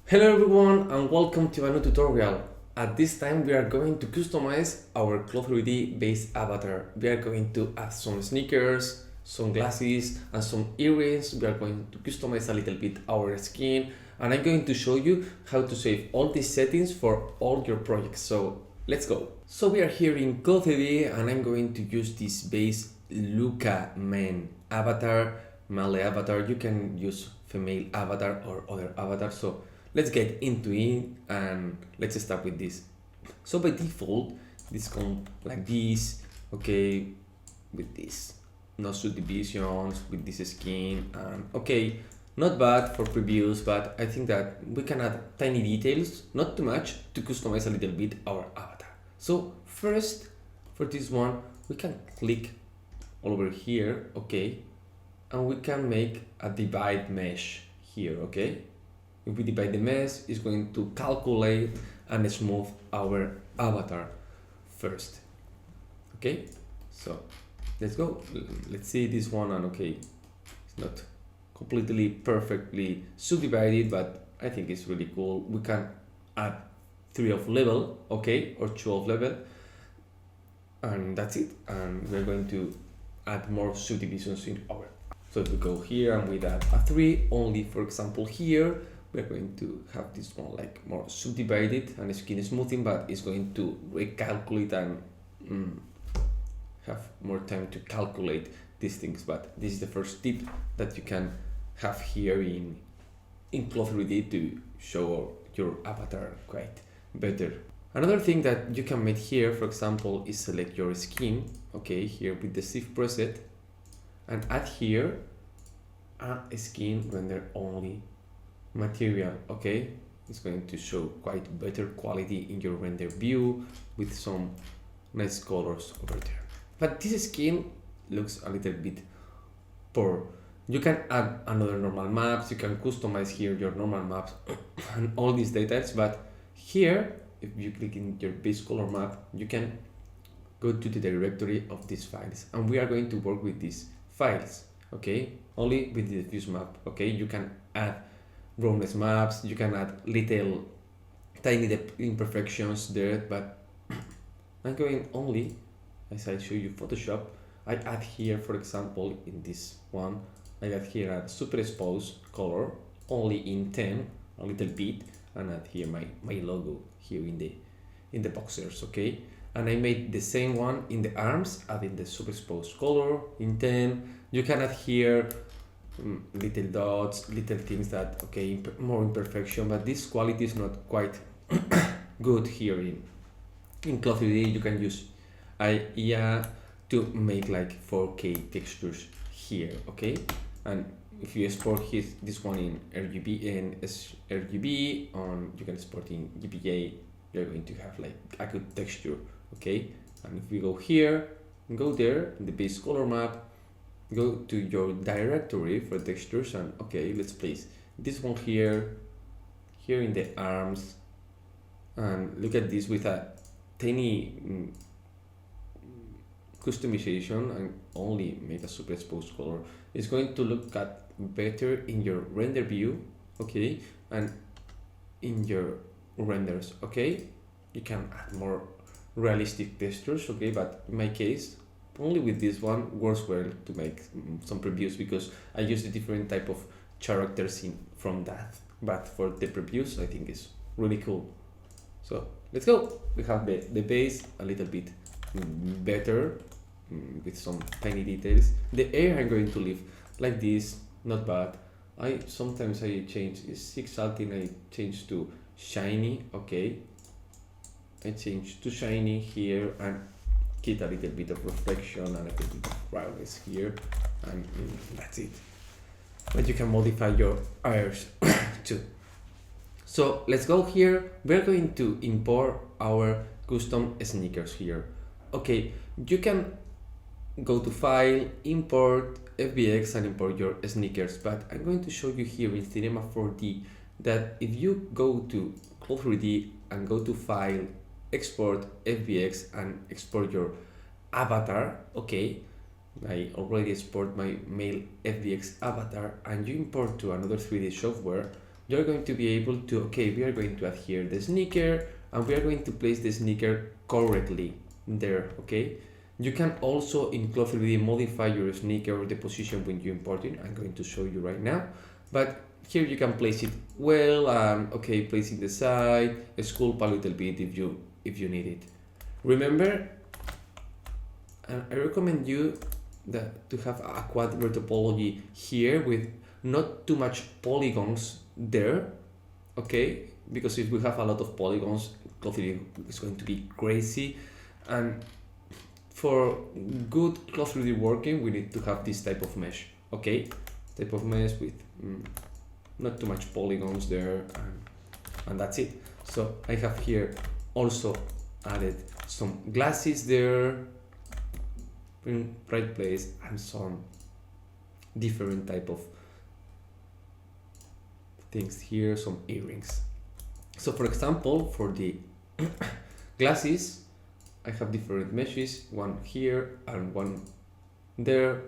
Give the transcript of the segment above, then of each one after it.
Hello everyone and welcome to a new tutorial. At this time we are going to customize our Cloth 3D based avatar. We are going to add some sneakers, some glasses and some earrings. We are going to customize a little bit our skin and I'm going to show you how to save all these settings for all your projects. So let's go. So we are here in Cloth 3D and I'm going to use this base Luca man avatar, male avatar. You can use female avatar or other avatar. So let's get into it and let's start with this. So by default, this comes like this, okay, with this, no subdivisions, with this skin, and okay, not bad for previews, but I think that we can add tiny details, not too much, to customize a little bit our avatar. So first, for this one, we can click all over here, okay, and we can make a divide mesh here, okay. If we divide the mesh, it's going to calculate and smooth our avatar first. Okay, so let's go. Let's see this one, and okay, it's not completely perfectly subdivided, but I think it's really cool. We can add 3 of level, okay, or 2 of level, and that's it. And we're going to add more subdivisions in our. So if we go here and we add a 3 only, for example, here. We're going to have this one like more subdivided and skin smoothing, but it's going to recalculate and have more time to calculate these things. But this is the first tip that you can have here in Cloth 3D to show your avatar quite better. Another thing that you can make here, for example, is select your skin, okay, here with the shift preset, and add here a skin render only material, okay. It's going to show quite better quality in your render view with some nice colors over there. But this skin looks a little bit poor. You can add another normal maps, you can customize here your normal maps and all these details, but here if you click in your base color map, you can go to the directory of these files, and we are going to work with these files, okay, only with the diffuse map, okay. You can add roundness maps, you can add little tiny imperfections there, but I'm going only, as I show you Photoshop, I add here, for example, in this one, I add here a super expose color, only in 10, a little bit, and add here my logo here in the boxers, okay. And I made the same one in the arms, adding the super expose color in 10. You can add here little dots, little things that, okay, more imperfection, but this quality is not quite good here in Cloth 3D. You can use IA to make like 4K textures here, okay. And if you export this one in RGB and RGB on, you can export in GPA, you're going to have like a good texture, okay. And if we go here, go there in the base color map, go to your directory for textures, and okay, let's place this one here in the arms, and look at this with a tiny customization and only make a super exposed color. It's going to look at better in your render view, okay, and in your renders, okay. You can add more realistic textures, okay, but in my case only with this one works well to make some previews, because I use a different type of characters from that, but for the previews I think it's really cool. So let's go. We have the base a little bit better with some tiny details. The air I'm going to leave like this, not bad. Sometimes I change, it's 6 salting, I change to shiny, okay. I change to shiny here and get a little bit of reflection and a little bit of roundness here, and that's it. But you can modify your airs too. So let's go here. We're going to import our custom sneakers here. Okay, you can go to file, import FBX and import your sneakers, but I'm going to show you here in Cinema 4D that if you go to Cloth 3D and go to file, export FBX and export your avatar, okay, I already export my male FBX avatar, and you import to another 3D software, you're going to be able to, okay, we are going to adhere the sneaker and we are going to place the sneaker correctly there, okay? You can also in Cloth3D modify your sneaker or the position when you import it. I'm going to show you right now, but here you can place it well, okay, place it the side, sculpt a little bit if you need it. Remember, I recommend you to have a quadrant topology here with not too much polygons there, okay? Because if we have a lot of polygons, Cloth3D is going to be crazy, and for good Cloth3D working, we need to have this type of mesh, okay? Type of mesh with not too much polygons there, and that's it. So I have here also added some glasses there in right place and some different type of things here, some earrings. So for example, for the glasses, I have different meshes, one here and one there,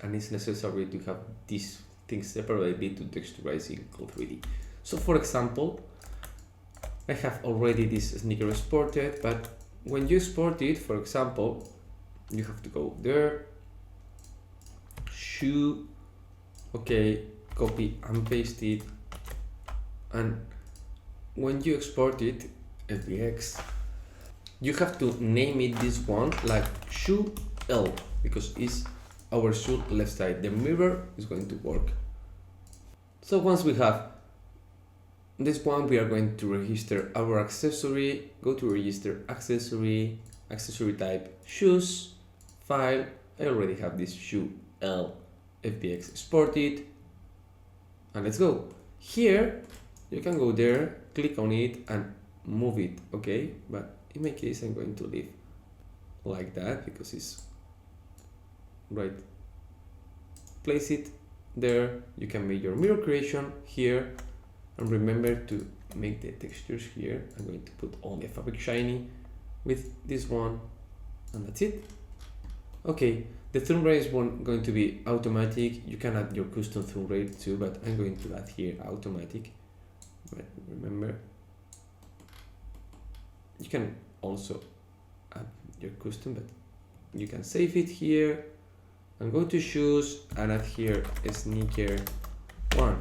and it's necessary to have these things separately to texturize in Cloth3D. So for example, I have already this sneaker exported, but when you export it, for example, you have to go there, shoe, okay, copy and paste it, and when you export it, FBX, you have to name it this one like shoe L, because it's our shoe left side. The mirror is going to work. So once we have this one, we are going to register our accessory, go to register accessory, accessory type shoes, file. I already have this shoe L FBX exported, and let's go. Here you can go there, click on it and move it, okay? But in my case, I'm going to leave like that because it's right. Place it there. You can make your mirror creation here, and remember to make the textures here. I'm going to put all the fabric shiny with this one, and that's it. Okay, the thumb rate is going to be automatic. You can add your custom thumb rate too, but I'm going to add here automatic. But remember, you can also add your custom, but you can save it here and go to shoes and add here a sneaker one.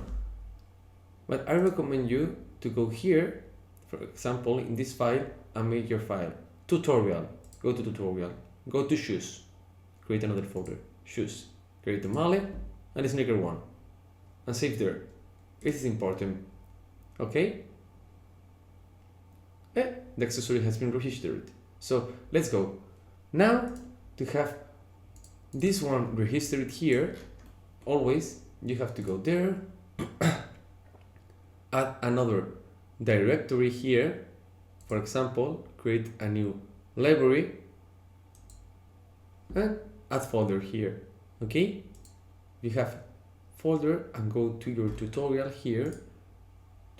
But I recommend you to go here, for example, in this file, and make your file tutorial. Go to tutorial, go to shoes, create another folder, shoes, create the mallet and sneaker one, and save there. This is important, okay? The accessory has been registered. So let's go. Now to have this one registered here, always you have to go there, add another directory here, for example, create a new library and add folder here, okay? You have folder and go to your tutorial here,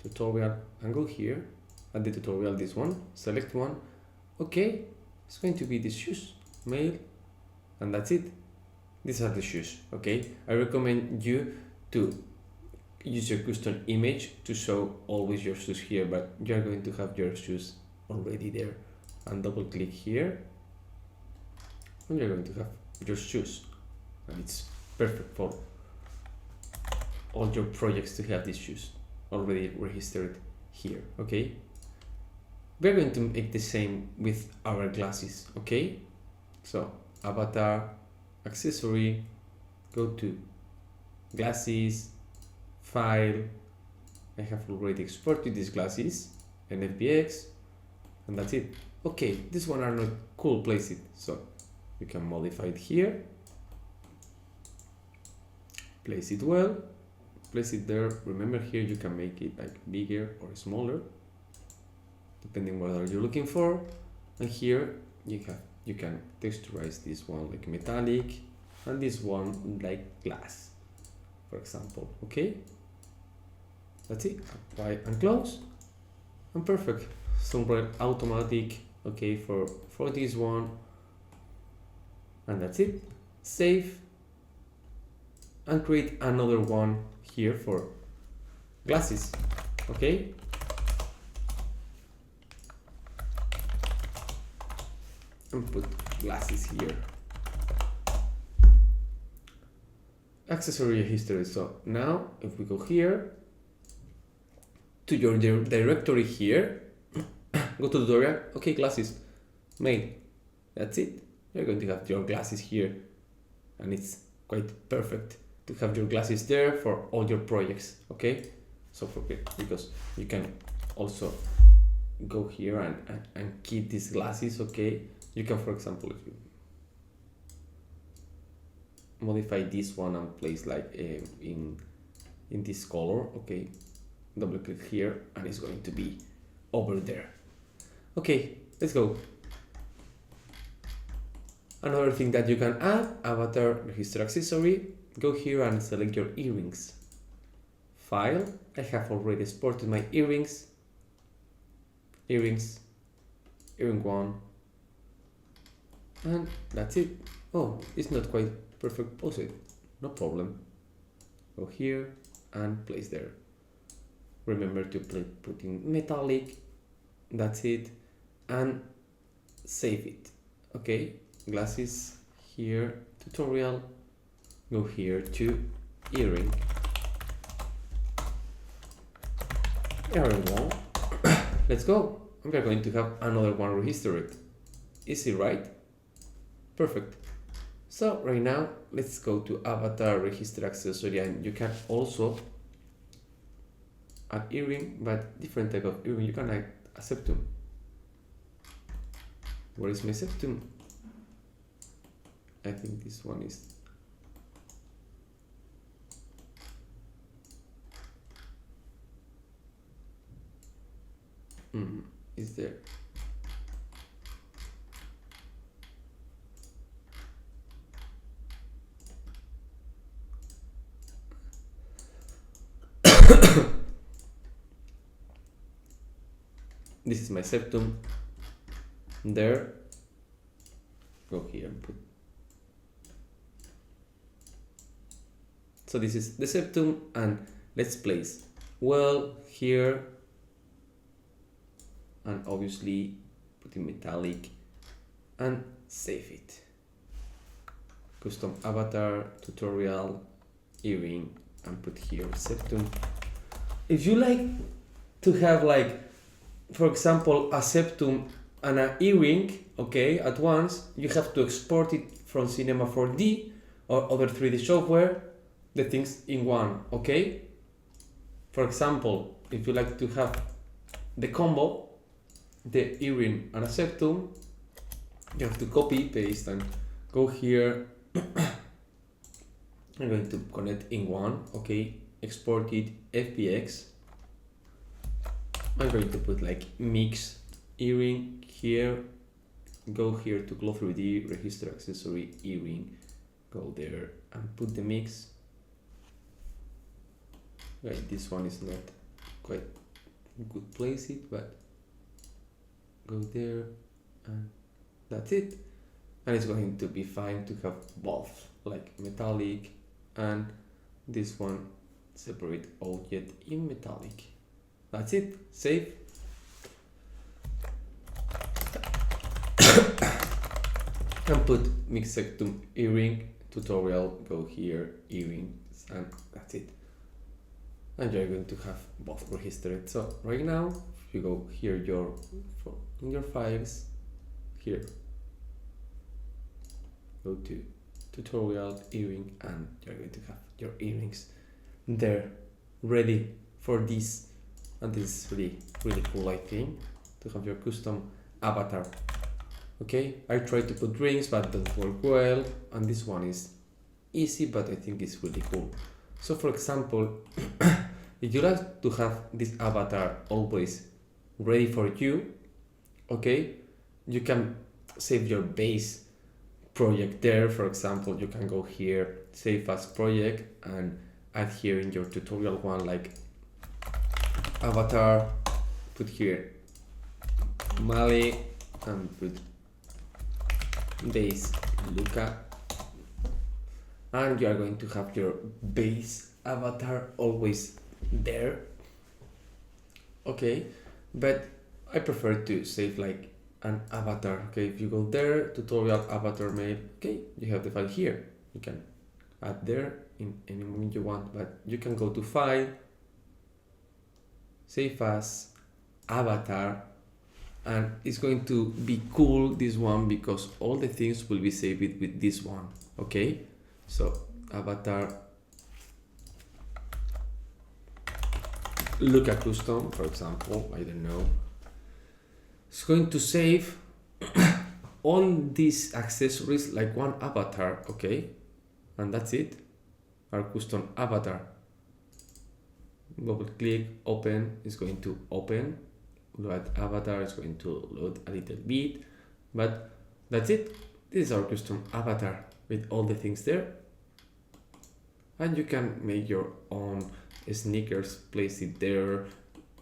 tutorial and go here, add the tutorial, this one, select one, okay, it's going to be the shoes, male, and that's it. These are the shoes, okay? I recommend you to use your custom image to show always your shoes here, but you're going to have your shoes already there. And double click here, and you're going to have your shoes. And it's perfect for all your projects to have these shoes already registered here, okay? We're going to make the same with our glasses, okay? So avatar, accessory, go to glasses, file. I have already exported these glasses and FBX, and that's it. Okay, this one are not cool, place it. So you can modify it here, place it well, place it there. Remember here you can make it like bigger or smaller, depending what are you looking for. And here you can texturize this one like metallic and this one like glass, for example, okay? That's it, apply and close, and perfect. Somewhere automatic, okay, for this one, and that's it. Save, and create another one here for glasses. Okay, and put glasses here. Accessory history. So now if we go here to your directory here, go to tutorial, okay, glasses, made. That's it. You're going to have your glasses here, and it's quite perfect to have your glasses there for all your projects. Okay, so because you can also go here and keep these glasses. Okay, you can, for example, if you modify this one and place like in this color. Okay, double click here and it's going to be over there. Okay, let's go. Another thing that you can add, avatar register accessory. Go here and select your earrings. File. I have already exported my earrings. Earring 1. And that's it. Oh, it's not quite perfect pose. No problem. Go here and place there. Remember to put in metallic. That's it. And save it. Okay, glasses here, tutorial. Go here to earring. Earring 1. Let's go. We are going to have another one registered. Easy, right? Perfect. So right now, let's go to avatar register accessory, and you can also add earring, but different type of earring. You can add a septum. Where is my septum? I think this one is. Is there? This is my septum. There. Go here and put. So this is the septum, and let's place well here, and obviously put in metallic and save it. Custom avatar, tutorial, earring, and put here septum. If you like to have, like, for example, a septum and an earring, okay, at once, you have to export it from Cinema 4D or other 3D software, the things in one, okay? For example, if you like to have the combo, the earring and a septum, you have to copy, paste, and go here. I'm going to connect in one, okay? Export it, FBX. I'm going to put like mix earring here. Go here to Glow 3D, register accessory, earring. Go there and put the mix. Right, this one is not quite good place it, but go there and that's it. And it's going to be fine to have both, like metallic and this one separate object in metallic. That's it. Save. And put mix septum earring, tutorial, go here, earrings, and that's it. And you're going to have both registered. So right now, if you go here, in your files, here, go to tutorial, earring, and you're going to have your earrings there, ready for this. And this is really cool, I think, to have your custom avatar. Okay, I tried to put rings, but it doesn't work well, and this one is easy, but I think it's really cool. So for example, if you like to have this avatar always ready for you, okay, you can save your base project there. For example, you can go here, save as project, and add here in your tutorial one, like avatar, put here Mali, and put base Luca, and you are going to have your base avatar always there okay, but I prefer to save like an avatar. Okay, if you go there, tutorial avatar made, okay, you have the file here. You can add there in any moment you want, but you can go to file, save as avatar, and it's going to be cool, this one, because all the things will be saved with this one. Okay, so avatar, look at custom, for example, I don't know, it's going to save all these accessories like one avatar. Okay, and that's it, our custom avatar. Double click, open, is going to open. Load avatar is going to load a little bit, but that's it. This is our custom avatar with all the things there, and you can make your own sneakers, place it there,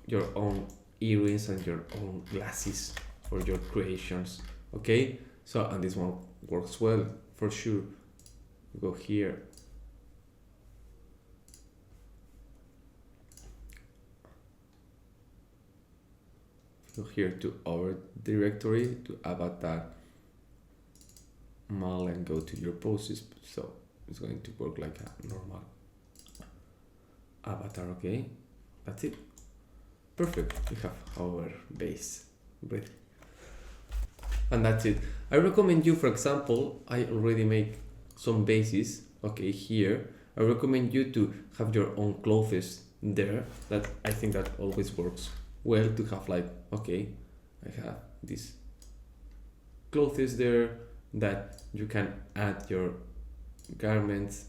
your own earrings and your own glasses for your creations. Okay, so, and this one works well for sure. Go here, go here to our directory, to avatar mal, and go to your poses. So it's going to work like a normal avatar. Okay, that's it. Perfect. We have our base ready, and that's it. I recommend you, for example, I already make some bases. Okay, here I recommend you to have your own clothes there. That I think that always works well, to have like, okay, I have these clothes there that you can add your garments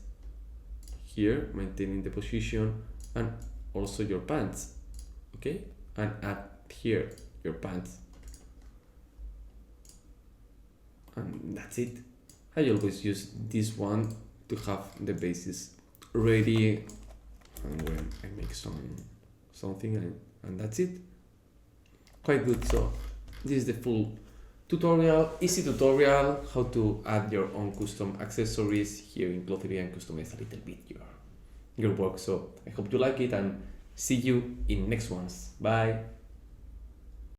here, maintaining the position, and also your pants. Okay, and add here your pants, and that's it. I always use this one to have the basis ready, and when I make something, and that's it. Quite good. So this is the full tutorial, easy tutorial, how to add your own custom accessories here in Clothery and customize a little bit your work. So I hope you like it, and see you in next ones. Bye.